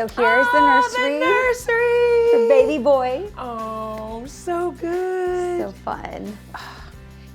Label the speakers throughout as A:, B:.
A: so here's the nursery.
B: The nursery.
A: For baby boy.
B: Oh, so good.
A: So fun.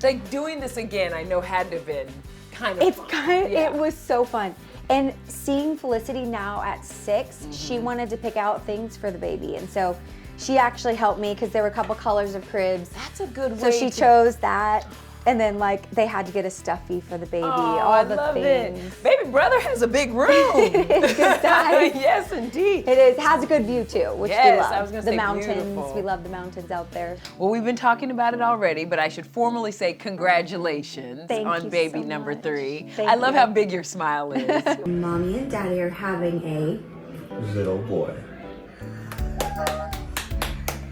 B: Like doing this again, I know had to have been kind of fun.
A: It was so fun. And seeing Felicity now at 6, she wanted to pick out things for the baby. And so she actually helped me because there were a couple colors of cribs.
B: That's a good way.
A: So she chose that. And then like they had to get a stuffy for the baby, all the things.
B: It. Baby brother has a big room.
A: It's good size.
B: Yes, indeed.
A: It is. Has a good view too, which we love.
B: I was gonna
A: the
B: say
A: mountains.
B: beautiful.
A: We love the mountains out there.
B: Well, we've been talking about it already, but I should formally say congratulations on baby number 3. I love how big your smile is.
A: Mommy and Daddy are having a
C: little boy.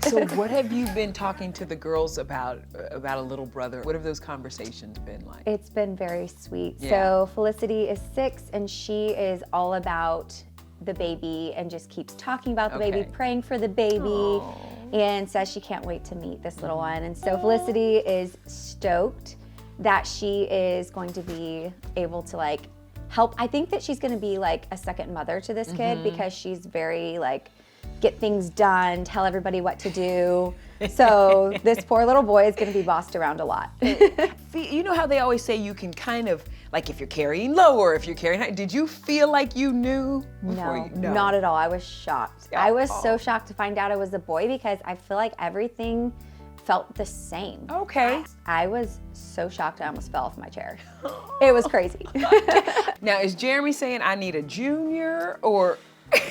B: So what have you been talking to the girls about a little brother? What have those conversations been like?
A: It's been very sweet.
B: Yeah.
A: So Felicity is 6 and she is all about the baby and just keeps talking about the baby, praying for the baby, and says she can't wait to meet this little one. And so Felicity is stoked that she is going to be able to like help. I think that she's gonna be like a second mother to this kid because she's very like, get things done, tell everybody what to do. So this poor little boy is gonna be bossed around a lot.
B: You know how they always say you can kind of, like if you're carrying low or if you're carrying high, did you feel like you knew before
A: No, not at all. I was shocked. I was so shocked to find out it was a boy because I feel like everything felt the same.
B: Okay.
A: I was so shocked I almost fell off my chair. It was crazy.
B: Now is Jeremy saying I need a junior or?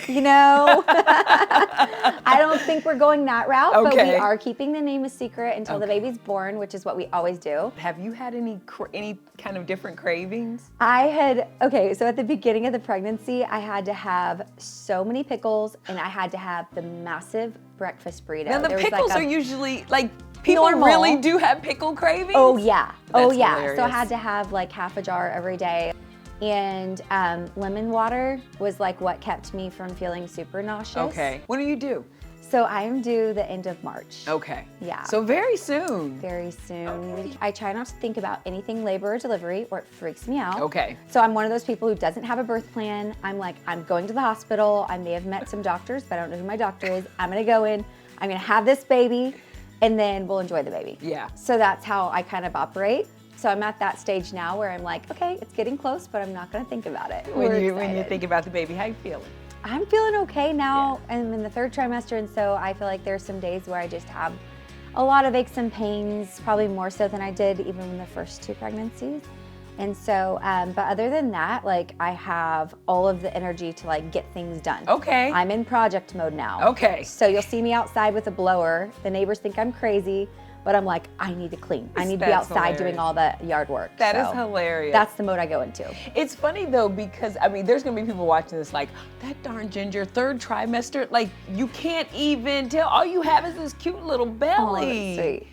A: You know, I don't think we're going that route, but we are keeping the name a secret until the baby's born, which is what we always do.
B: Have you had any kind of different cravings?
A: So at the beginning of the pregnancy, I had to have so many pickles and I had to have the massive breakfast burrito.
B: Now the pickles are usually, like, people
A: normal.
B: really do have pickle cravings?
A: Oh yeah,
B: Hilarious.
A: So I had to have like half a jar every day. And lemon water was like what kept me from feeling super nauseous.
B: Okay. When do you do?
A: So I am due the end of March.
B: Okay.
A: Yeah.
B: So very soon.
A: Very soon. I try not to think about anything labor or delivery or it freaks me out.
B: Okay.
A: So I'm one of those people who doesn't have a birth plan. I'm like, I'm going to the hospital. I may have met some doctors, but I don't know who my doctor is. I'm gonna go in, I'm gonna have this baby, and then we'll enjoy the baby.
B: Yeah.
A: So that's how I kind of operate. So I'm at that stage now where I'm like, okay, it's getting close, but I'm not gonna think about it.
B: When you think about the baby, how you feeling?
A: I'm feeling okay now. I'm in the 3rd trimester, and so I feel like there's some days where I just have a lot of aches and pains, probably more so than I did even in the first 2 pregnancies. And so, but other than that, like I have all of the energy to like get things done.
B: Okay.
A: I'm in project mode now.
B: Okay.
A: So you'll see me outside with a blower. The neighbors think I'm crazy, but I'm like, I need to clean. I need to be outside doing all the yard work.
B: That is hilarious.
A: That's the mode I go into.
B: It's funny though, because I mean, there's gonna be people watching this like, that darn Ginger, 3rd trimester, like you can't even tell, all you have is this cute little belly.
A: Oh, that's sweet.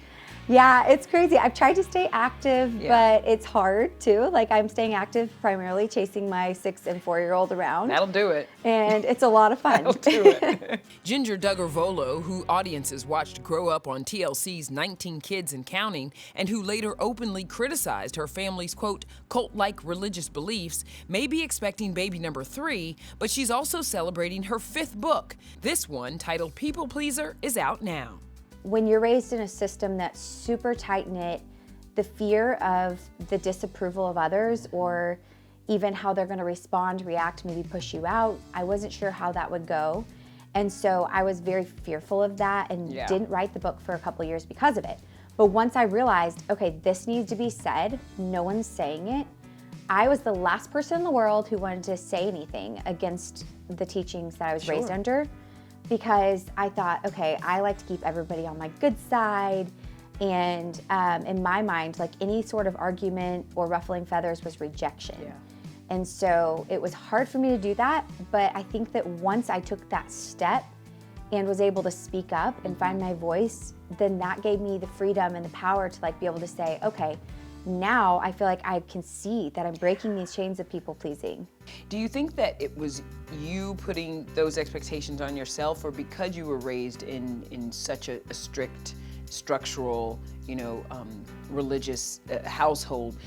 A: Yeah, it's crazy. I've tried to stay active, but it's hard too. Like I'm staying active primarily chasing my 6 and 4-year-old around.
B: That'll do it.
A: And it's a lot of fun.
B: That'll do it. Jinger Duggar Vuolo, who audiences watched grow up on TLC's 19 Kids and Counting, and who later openly criticized her family's, quote, cult-like religious beliefs, may be expecting baby number 3, but she's also celebrating her 5th book. This one, titled People Pleaser, is out now.
A: When you're raised in a system that's super tight-knit, the fear of the disapproval of others or even how they're gonna respond, react, maybe push you out, I wasn't sure how that would go. And so I was very fearful of that and didn't write the book for a couple years because of it. But once I realized, okay, this needs to be said, no one's saying it, I was the last person in the world who wanted to say anything against the teachings that I was raised under. Because I thought, okay, I like to keep everybody on my good side. And in my mind, like any sort of argument or ruffling feathers was rejection. Yeah. And so it was hard for me to do that. But I think that once I took that step and was able to speak up and find my voice, then that gave me the freedom and the power to like be able to say, okay, now I feel like I can see that I'm breaking these chains of people pleasing.
B: Do you think that it was you putting those expectations on yourself, or because you were raised in such a strict, structural, religious household,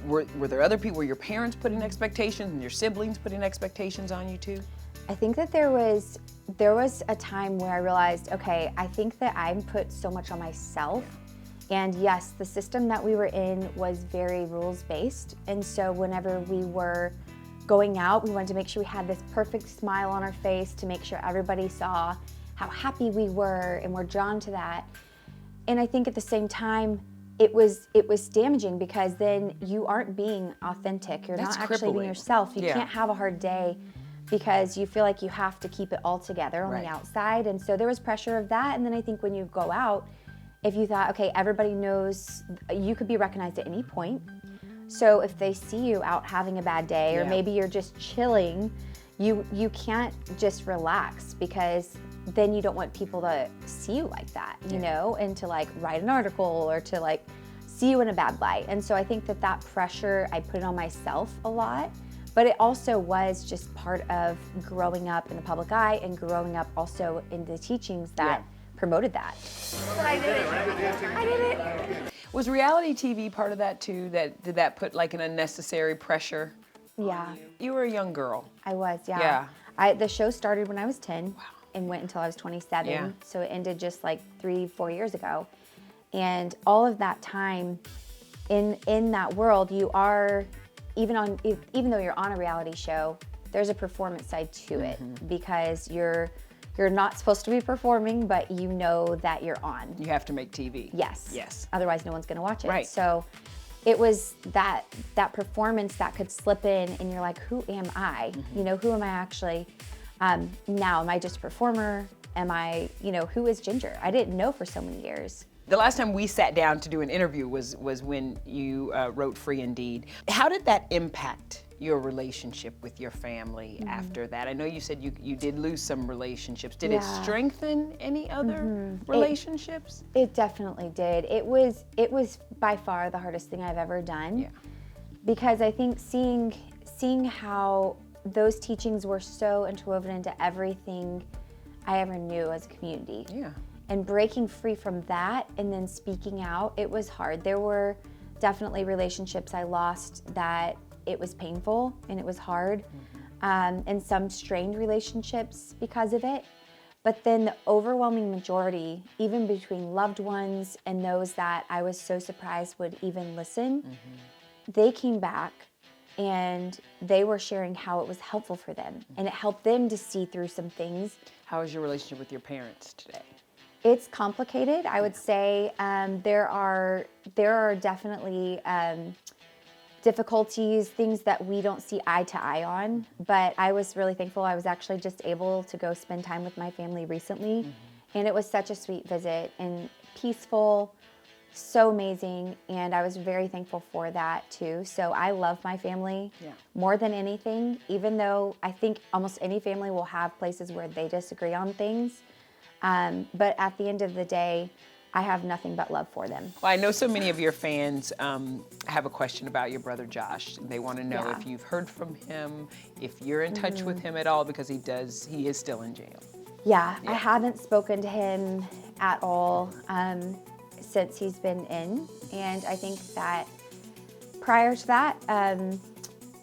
B: were there other people, were your parents putting expectations and your siblings putting expectations on you too?
A: I think that there was a time where I realized, okay, I think that I put so much on myself. And yes, the system that we were in was very rules-based. And so whenever we were going out, we wanted to make sure we had this perfect smile on our face to make sure everybody saw how happy we were and we're drawn to that. And I think at the same time, it was damaging because then you aren't being authentic. You're
B: That's
A: not actually
B: crippling.
A: being yourself. You
B: Yeah.
A: can't have a hard day because you feel like you have to keep it all together on
B: Right.
A: the outside. And so there was pressure of that. And then I think when you go out, if you thought, okay, everybody knows, you could be recognized at any point. So if they see you out having a bad day, or
B: Yeah.
A: maybe you're just chilling, you can't just relax because then you don't want people to see you like that, you know, and to like write an article or to like see you in a bad light. And so I think that pressure, I put it on myself a lot, but it also was just part of growing up in the public eye and growing up also in the teachings that promoted that. I did it.
B: Was reality TV part of that too? Did that put like an unnecessary pressure?
A: Yeah,
B: You were a young girl.
A: I was, yeah. The show started when I was 10 and went until I was 27.
B: Yeah.
A: So it ended just like 3-4 years ago. And all of that time in that world, you are, even though you're on a reality show, there's a performance side to it because you're not supposed to be performing, but you know that you're on.
B: You have to make TV.
A: Yes.
B: Yes.
A: Otherwise, no one's going to watch it.
B: Right.
A: So it was that performance that could slip in, and you're like, who am I? You know, who am I actually now? Am I just a performer? Am I, who is Jinger? I didn't know for so many years.
B: The last time we sat down to do an interview was when you wrote Free Indeed. How did that impact your relationship with your family after that? I know you said you did lose some relationships. Did it strengthen any other relationships?
A: It definitely did. It was by far the hardest thing I've ever done.
B: Yeah.
A: Because I think seeing how those teachings were so interwoven into everything I ever knew as a community.
B: Yeah.
A: And breaking free from that and then speaking out, it was hard. There were definitely relationships I lost that it was painful and it was hard, and some strained relationships because of it. But then the overwhelming majority, even between loved ones and those that I was so surprised would even listen, they came back and they were sharing how it was helpful for them and it helped them to see through some things.
B: How is your relationship with your parents today?
A: It's complicated. I would say there are definitely difficulties, things that we don't see eye to eye on, but I was really thankful. I was actually just able to go spend time with my family recently, and it was such a sweet visit and peaceful, so amazing, and I was very thankful for that too. So I love my family more than anything, even though I think almost any family will have places where they disagree on things. But at the end of the day, I have nothing but love for them.
B: Well, I know so many of your fans have a question about your brother Josh. They want to know if you've heard from him, if you're in touch with him at all, because he is still in jail.
A: Yeah, I haven't spoken to him at all since he's been in. And I think that prior to that,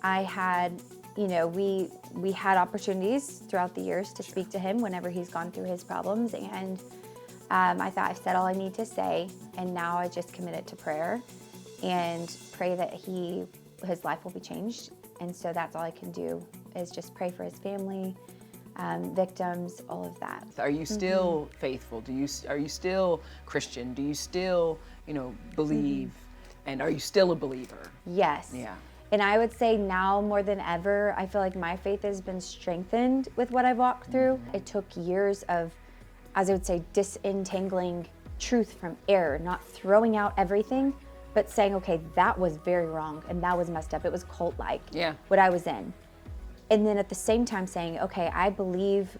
A: I had, we had opportunities throughout the years to speak to him whenever he's gone through his problems. And I thought I've said all I need to say. And now I just committed to prayer and pray that his life will be changed. And so that's all I can do is just pray for his family, victims, all of that.
B: Are you still faithful? Are you still Christian? Do you still, believe? And are you still a believer?
A: Yes.
B: Yeah.
A: And I would say now more than ever, I feel like my faith has been strengthened with what I've walked through. It took years of, as I would say, disentangling truth from error, not throwing out everything, but saying, okay, that was very wrong and that was messed up. It was cult-like, what I was in. And then at the same time saying, okay, I believe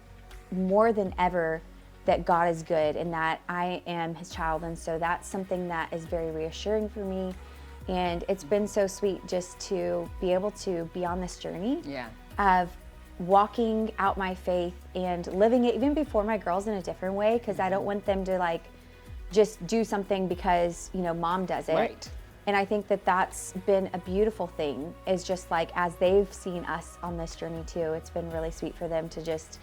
A: more than ever that God is good and that I am his child. And so that's something that is very reassuring for me. And it's been so sweet just to be able to be on this journey of walking out my faith and living it even before my girls in a different way, because I don't want them to like just do something because mom does it.
B: Right.
A: And I think that that's been a beautiful thing, is just like as they've seen us on this journey too, it's been really sweet for them to just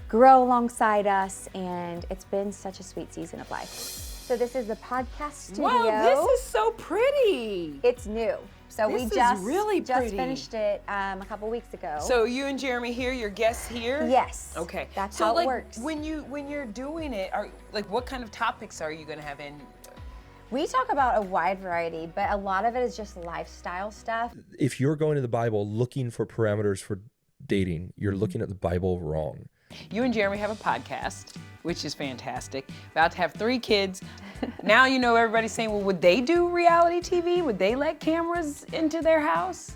A: grow alongside us, and it's been such a sweet season of life. So this is the podcast studio.
B: Wow, this is so pretty.
A: It's new. So
B: This
A: we
B: is
A: just
B: really pretty.
A: finished it a couple weeks ago.
B: So you and Jeremy here, your guests here?
A: Yes.
B: Okay.
A: That's
B: so
A: how
B: like,
A: it works.
B: When you're doing it, what kind of topics are you gonna have in?
A: We talk about a wide variety, but a lot of it is just lifestyle stuff.
C: If you're going to the Bible looking for parameters for dating, you're looking at the Bible wrong.
B: You and Jeremy have a podcast, which is fantastic. About to have 3 kids. Now you know everybody's saying, well, would they do reality TV? Would they let cameras into their house?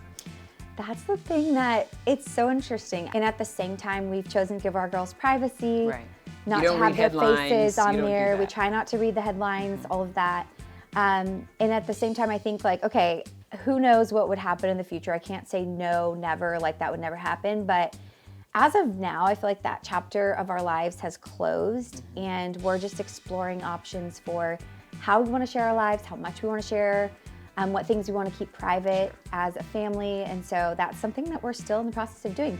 A: That's the thing that it's so interesting. And at the same time, we've chosen to give our girls privacy,
B: Right.
A: not
B: You
A: to
B: don't
A: have
B: read
A: their
B: headlines,
A: faces
B: you
A: on
B: don't do
A: there. We
B: that.
A: try not to read the headlines, all of that. And at the same time, I think like, okay, who knows what would happen in the future? I can't say no, never, like that would never happen. But as of now, I feel like that chapter of our lives has closed, and we're just exploring options for how we want to share our lives, how much we want to share, what things we want to keep private as a family. And so that's something that we're still in the process of doing.